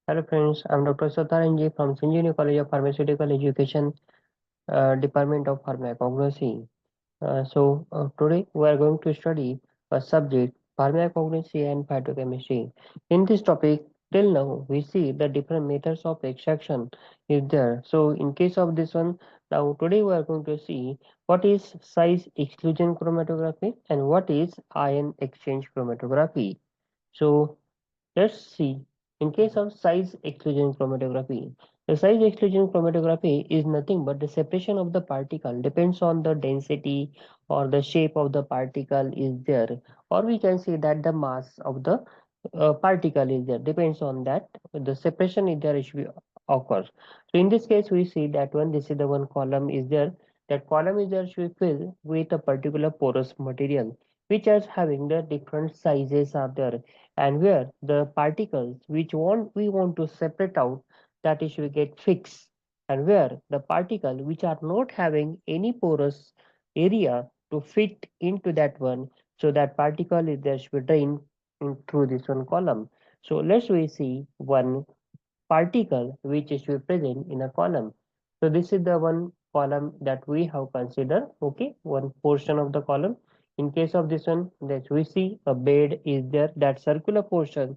Hello friends, I'm Dr. Sutar from Engineering College of Pharmaceutical Education, Department of Pharmacognosy. Today we are going to study a subject pharmacognosy and phytochemistry. In this topic, till now we see the different methods of extraction is there. So in case of this one, now today we are going to see what is size exclusion chromatography and what is ion exchange chromatography. So let's see. In case of size exclusion chromatography, the size exclusion chromatography is nothing but the separation of the particle depends on the density or the shape of the particle is there, or we can say that the mass of the particle is there. Depends on that the separation is there it should be occurs. So in this case, we see that one. This is the one column is there. That column is there should be filled with a particular porous material, which is having the different sizes are there, and where the particles which we want to separate out, that is we get fixed, and where the particle which are not having any porous area to fit into that one, so that particle is there should be drained through this one column. So let's we see one particle which is present in a column. So this is the one column that we have considered. Okay, one portion of the column. In case of this one, that we see a bed is there. That circular portion,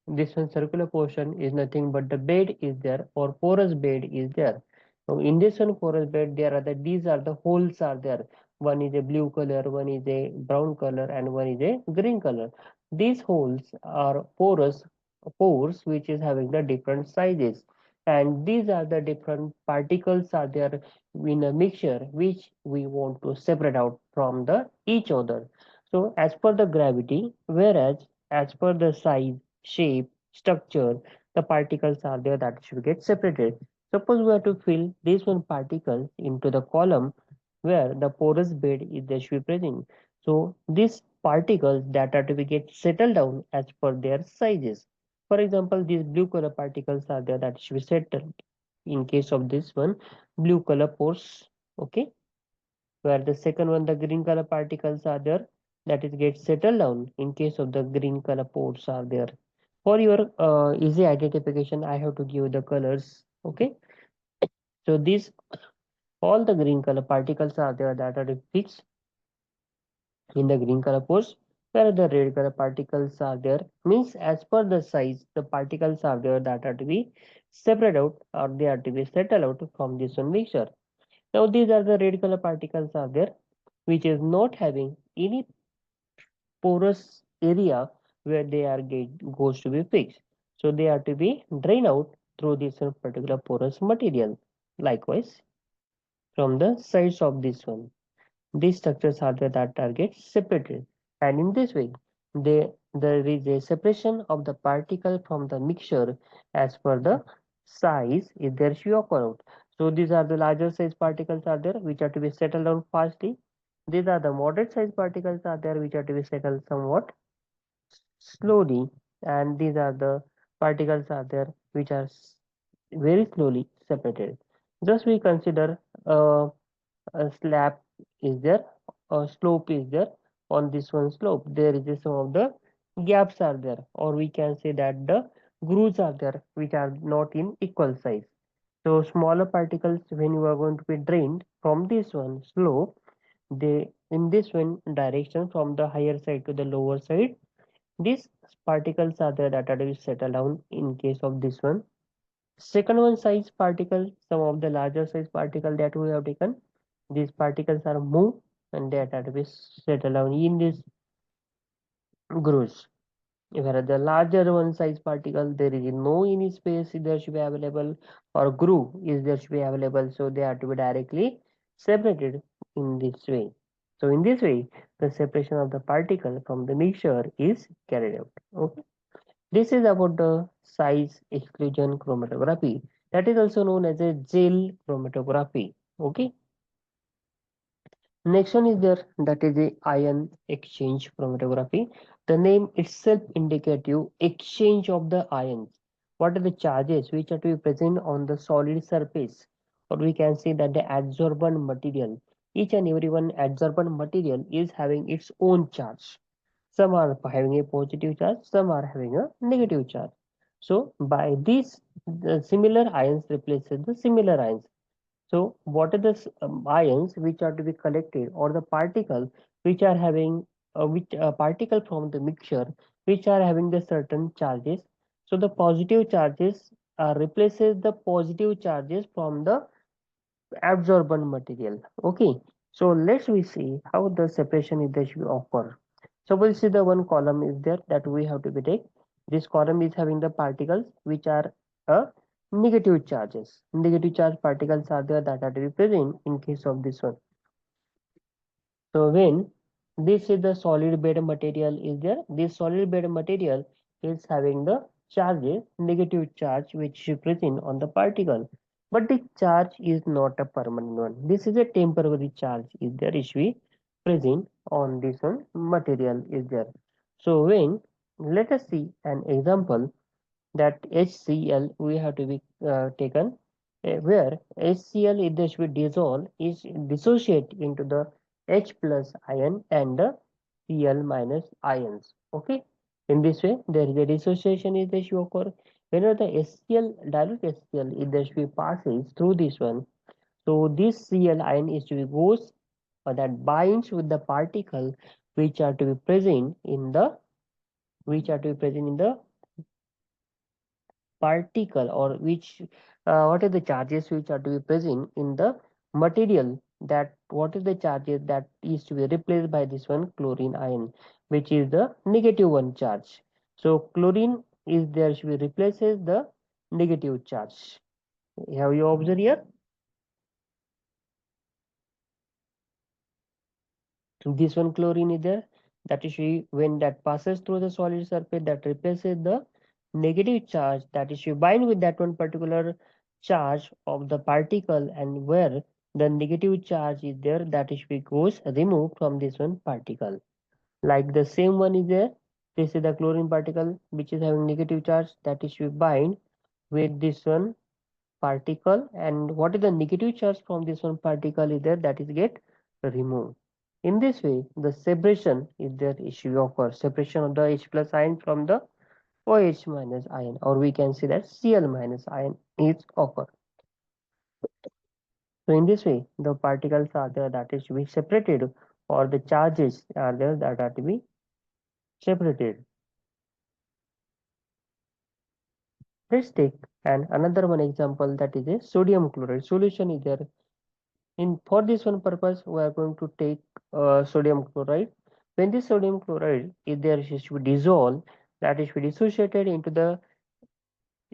this one circular portion is nothing but the bed is there, or porous bed is there. So in this one porous bed, there are these are the holes are there. One is a blue color, one is a brown color, and one is a green color. These holes are pores which is having the different sizes, and these are the different particles are there in a mixture which we want to separate out from the each other. So as per the gravity, whereas as per the size, shape, structure, the particles are there that should get separated. Suppose we have to fill this one particle into the column where the porous bed is there should be present. So these particles that are to be get settled down as per their sizes. For example, these blue color particles are there that should be settled. In case of this one, blue color pores, okay, where the second one, the green color particles are there, that is get settled down in case of the green color pores are there. For your easy identification, I have to give the colors, okay. So these all the green color particles are there that are fixed in the green color pores, where the red color particles are there means as per the size the particles are there that are to be separated out, or they are to be settled out from this one mixture. Now these are the red color particles are there which is not having any porous area where they are goes to be fixed, so they are to be drained out through this one particular porous material. Likewise, from the sides of this one, these structures are the that are get separated, and in this way, there is a separation of the particle from the mixture as per the size is there should occur out. So these are the larger size particles are there which are to be settled down fastly. These are the moderate size particles are there which are to be settled somewhat slowly, and these are the particles are there which are very slowly separated. Thus we consider a slab is there, a slope is there. On this one slope there is some of the gaps are there, or we can say that the grooves are there which are not in equal size. So smaller particles, when you are going to be drained from this one slope, they in this one direction from the higher side to the lower side, these particles are there that are to be settled down in case of this one. Second one size particle, some of the larger size particle that we have taken, these particles are moved and they are to be settled down in this grooves. Whereas the larger one size particle, there is no any space there should be available, or groove is there should be available, so they are to be directly separated in this way. So in this way, the separation of the particle from the mixture is carried out. Okay. This is about the size exclusion chromatography. That is also known as a gel chromatography. Okay. Next one is there, that is a ion exchange chromatography. The name itself indicative exchange of the ions. What are the charges which are to be present on the solid surface, or we can say that the adsorbent material. Each and every one adsorbent material is having its own charge. Some are having a positive charge, some are having a negative charge. So by these, the similar ions replaces the similar ions. So what are the ions which are to be collected, or the particle which are having which particle from the mixture which are having the certain charges. So the positive charges replaces the positive charges from the absorbent material. Okay, so let's we see how the separation is that we occur. So we'll see the one column is there that we have to be take. This column is having the particles which are negative charges. Negative charge particles are there that are to be present in case of this one. So when this is the solid bed material is there, this solid bed material is having the charges, negative charge which is present on the particle. But the charge is not a permanent one. This is a temporary charge is there is we present on this one material is there. So when let us see an example that HCl we have to be taken where HCl is this will dissolve is dissociate into the H plus ion and the Cl minus ions. Okay, in this way there is a dissociation is this occur whenever the HCl dilute HCl is this we passes through this one. So this Cl ion is to be goes or that binds with the particle which are to be present in the particle or which what are the charges which are to be present in the material, that what is the charges that is to be replaced by this one chlorine ion which is the negative one charge. So chlorine is there should be replaces the negative charge. Have you observed here? This one chlorine is there, that is when that passes through the solid surface that replaces the negative charge, that is you bind with that one particular charge of the particle, and where the negative charge is there, that is we goes removed from this one particle. Like the same one is there, this is the chlorine particle which is having negative charge, that is we bind with this one particle, and what is the negative charge from this one particle is there, that is get removed. In this way the separation is there issue occurs, separation of the H plus ion from the OH minus ion, or we can say that Cl minus ion is occur. So in this way the particles are there that is to be separated, or the charges are there that are to be separated. Let's take another one example, that is a sodium chloride solution is there. In for this one purpose, we are going to take sodium chloride. When this sodium chloride is there, it should be dissolved, that is be dissociated into the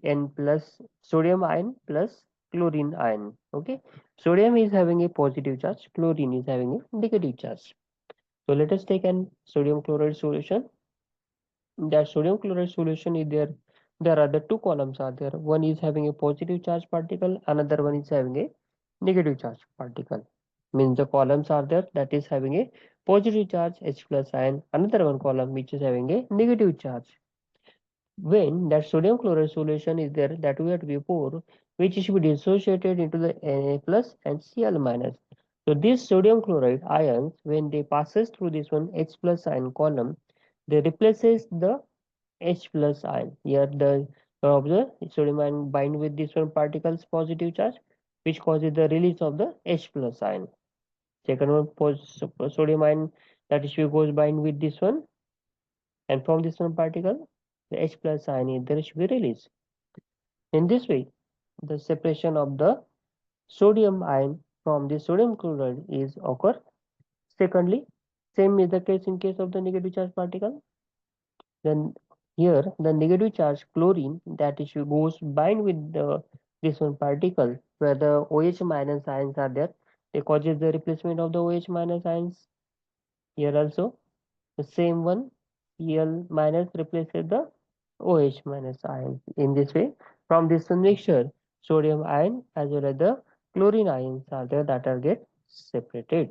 N plus sodium ion plus chlorine ion. Okay, sodium is having a positive charge, chlorine is having a negative charge. So let us take an sodium chloride solution. That sodium chloride solution is there. There are the two columns are there. One is having a positive charge particle, another one is having a negative charge particle. Means the columns are there that is having a positive charge H plus ion, another one column which is having a negative charge. When that sodium chloride solution is there, that we have to be pour, which should be dissociated into the Na plus and Cl minus. So these sodium chloride ions, when they passes through this one H plus ion column, they replaces the H plus ion. Here the observe sodium ion bind with this one particles positive charge, which causes the release of the H plus ion. Second one sodium ion, that is goes bind with this one, and from this one particle the H plus ion is there should be released. In this way the separation of the sodium ion from the sodium chloride is occur. Secondly, same is the case in case of the negative charge particle. Then here the negative charge chlorine, that is goes bind with the this one particle where the OH minus ions are there. They causes the replacement of the OH minus ions. Here also the same one, Cl minus replaces the OH minus ions. In this way, from this one mixture, sodium ion as well as the chlorine ions are there that are get separated.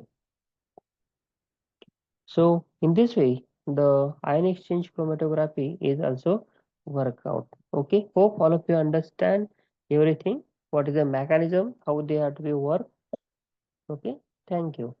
So in this way, the ion exchange chromatography is also work out. Okay, hope all of you understand everything. What is the mechanism? How they are to be work? Okay, thank you.